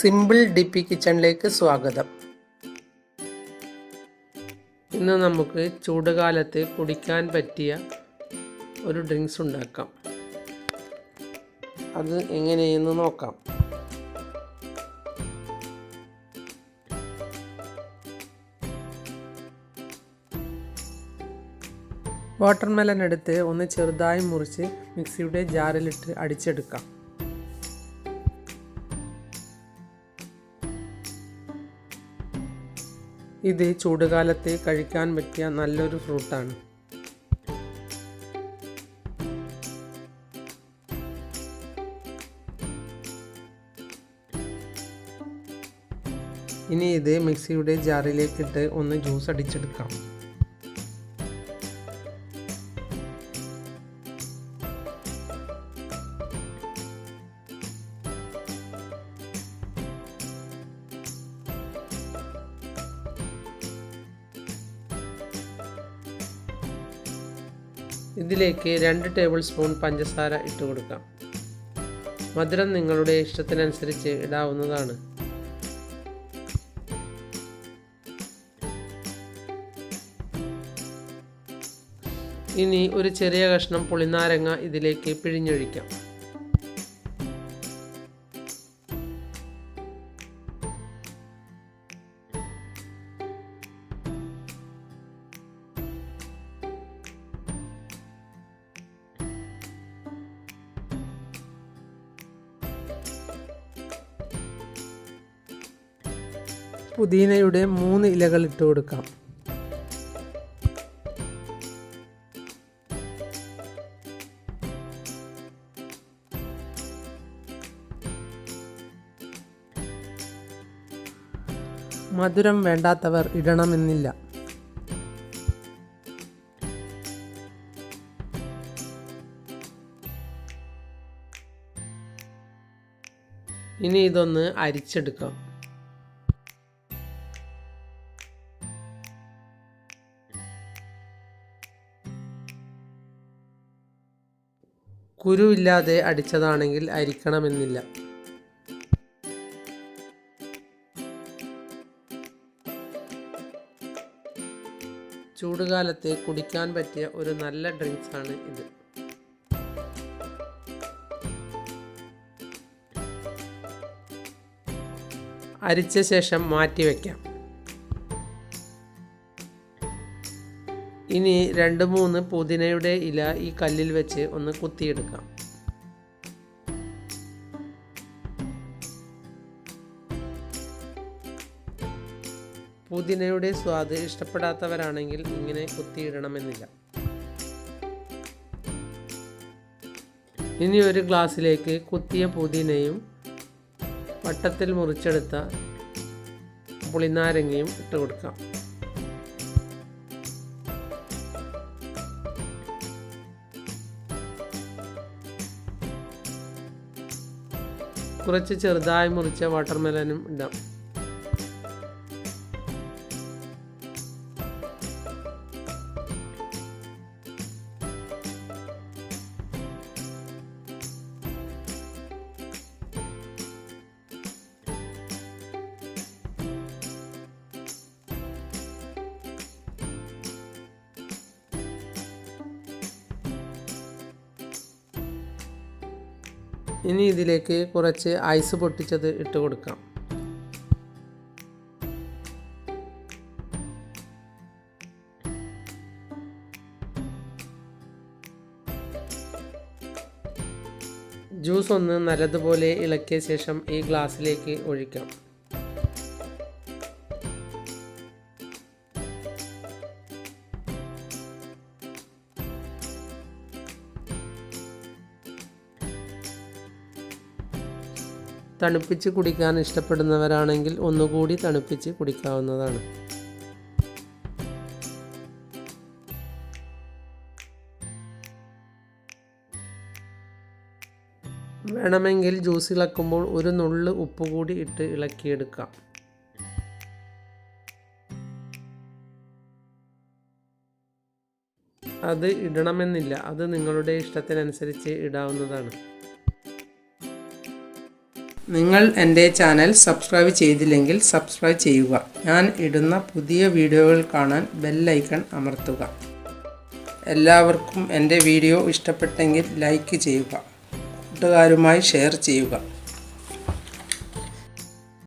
Simple ഡിപ്പി കിച്ചണിലേക്ക് സ്വാഗതം. ഇന്ന് നമുക്ക് ചൂടുകാലത്ത് കുടിക്കാൻ പറ്റിയ ഒരു ഡ്രിങ്ക്സ് ഉണ്ടാക്കാം. അത് എങ്ങനെയെന്ന് നോക്കാം. വാട്ടർമെലൺ എടുത്ത് ഒന്ന് ചെറുതായി മുറിച്ച് മിക്സിയുടെ ജാറിലിട്ട് അടിച്ചെടുക്കാം. ഇത് ചൂടുകാലത്ത് കഴിക്കാൻ പറ്റിയ നല്ലൊരു ഫ്രൂട്ടാണ്. ഇനി ഇത് മിക്സിയുടെ ജാറിലേക്കിട്ട് ഒന്ന് ജ്യൂസ് അടിച്ചെടുക്കാം. ഇതിലേക്ക് 2 ടേബിൾ സ്പൂൺ പഞ്ചസാര ഇട്ട് കൊടുക്കാം. മധുരം നിങ്ങളുടെ ഇഷ്ടത്തിനനുസരിച്ച് ഇടാവുന്നതാണ്. ഇനി ഒരു ചെറിയ കഷ്ണം പുളിനാരങ്ങ ഇതിലേക്ക് പിഴിഞ്ഞൊഴിക്കാം. പുതിനയുടെ 3 ഇലകൾ ഇട്ട് കൊടുക്കാം. മധുരം വേണ്ടാത്തവർ ഇടണമെന്നില്ല. ഇനി ഇതൊന്ന് അരിച്ചെടുക്കാം. കുരുവില്ലാതെ അടിച്ചതാണെങ്കിൽ അരിക്കണമെന്നില്ല. ചൂടുകാലത്ത് കുടിക്കാൻ പറ്റിയ ഒരു നല്ല ഡ്രിങ്ക്സ് ആണ് ഇത്. അരിച്ച ശേഷം മാറ്റി വയ്ക്കാം. ഇനി 2-3 പുതിനയുടെ ഇല ഈ കല്ലിൽ വെച്ച് ഒന്ന് കുത്തിയെടുക്കാം. പുതിനയുടെ സ്വാദ് ഇഷ്ടപ്പെടാത്തവരാണെങ്കിൽ ഇങ്ങനെ കുത്തിയിടണമെന്നില്ല. ഇനി ഒരു ഗ്ലാസ്സിലേക്ക് കുത്തിയ പുതിനയും വട്ടത്തിൽ മുറിച്ചെടുത്ത പുളിനാരങ്ങയും ഇട്ട് കൊടുക്കാം. കുറച്ച് ചെറുതായി മുറിച്ച വാട്ടർമെലനും ഇടാം. ഇനി ഇതിലേക്ക് കുറച്ച് ഐസ് പൊട്ടിച്ചത് ഇട്ട് കൊടുക്കാം. ജ്യൂസ് ഒന്ന് നല്ലതുപോലെ ഇളക്കിയ ശേഷം ഈ ഗ്ലാസ്സിലേക്ക് ഒഴിക്കാം. തണുപ്പിച്ച് കുടിക്കാൻ ഇഷ്ടപ്പെടുന്നവരാണെങ്കിൽ ഒന്നുകൂടി തണുപ്പിച്ച് കുടിക്കാവുന്നതാണ്. വേണമെങ്കിൽ ജ്യൂസ് ഇളക്കുമ്പോൾ ഒരു നുള്ള് ഉപ്പ് കൂടി ഇട്ട് ഇളക്കിയെടുക്കാം. അത് ഇടണമെന്നില്ല, അത് നിങ്ങളുടെ ഇഷ്ടത്തിനനുസരിച്ച് ഇടാവുന്നതാണ്. നിങ്ങൾ എൻ്റെ ചാനൽ സബ്സ്ക്രൈബ് ചെയ്തില്ലെങ്കിൽ സബ്സ്ക്രൈബ് ചെയ്യുക. ഞാൻ ഇടുന്ന പുതിയ വീഡിയോകൾ കാണാൻ ബെൽ ഐക്കൺ അമർത്തുക. എല്ലാവർക്കും എൻ്റെ വീഡിയോ ഇഷ്ടപ്പെട്ടെങ്കിൽ ലൈക്ക് ചെയ്യുക. കൂട്ടുകാരുമായി ഷെയർ ചെയ്യുക.